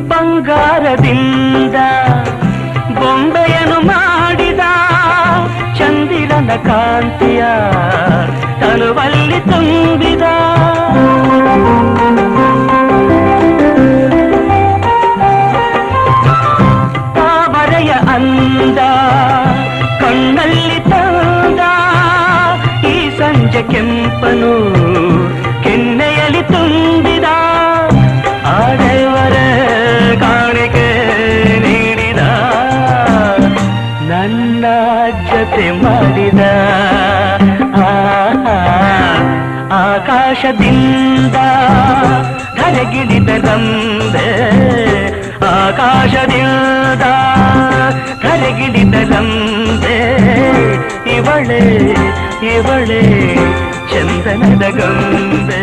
ಬಂಗಾರದಿಂದ ಬೊಂಬೆಯನ್ನು ಮಾಡಿದ ಚಂದಿರನ ಕಾಂತಿಯ ತನುವಲ್ಲಿ ತುಂಬಿದ ತಾವರೆಯ ಅಂದ ಕಣ್ಣಲ್ಲಿ ತಂದ ಈ ಸಂಜೆ ಕೆಂಪನು ಕೆನ್ನೆಯಲ್ಲಿ ತುಂಬಿದ ಆಡೆಯವರ ಕಾಣಿಕೆ ನೀಡಿದ ನನ್ನ ಜೊತೆ ಮಾಡಿದ ಆಕಾಶದಿಂದ ಧರೆಗಿಳಿದ ರಂಬೆ ಆಕಾಶದಿಂದ ಧರೆಗಿಳಿದ ರಂಬೆ ಇವಳೆ ಇವಳೆ ಚಂದನದ ಗೊಂಬೆ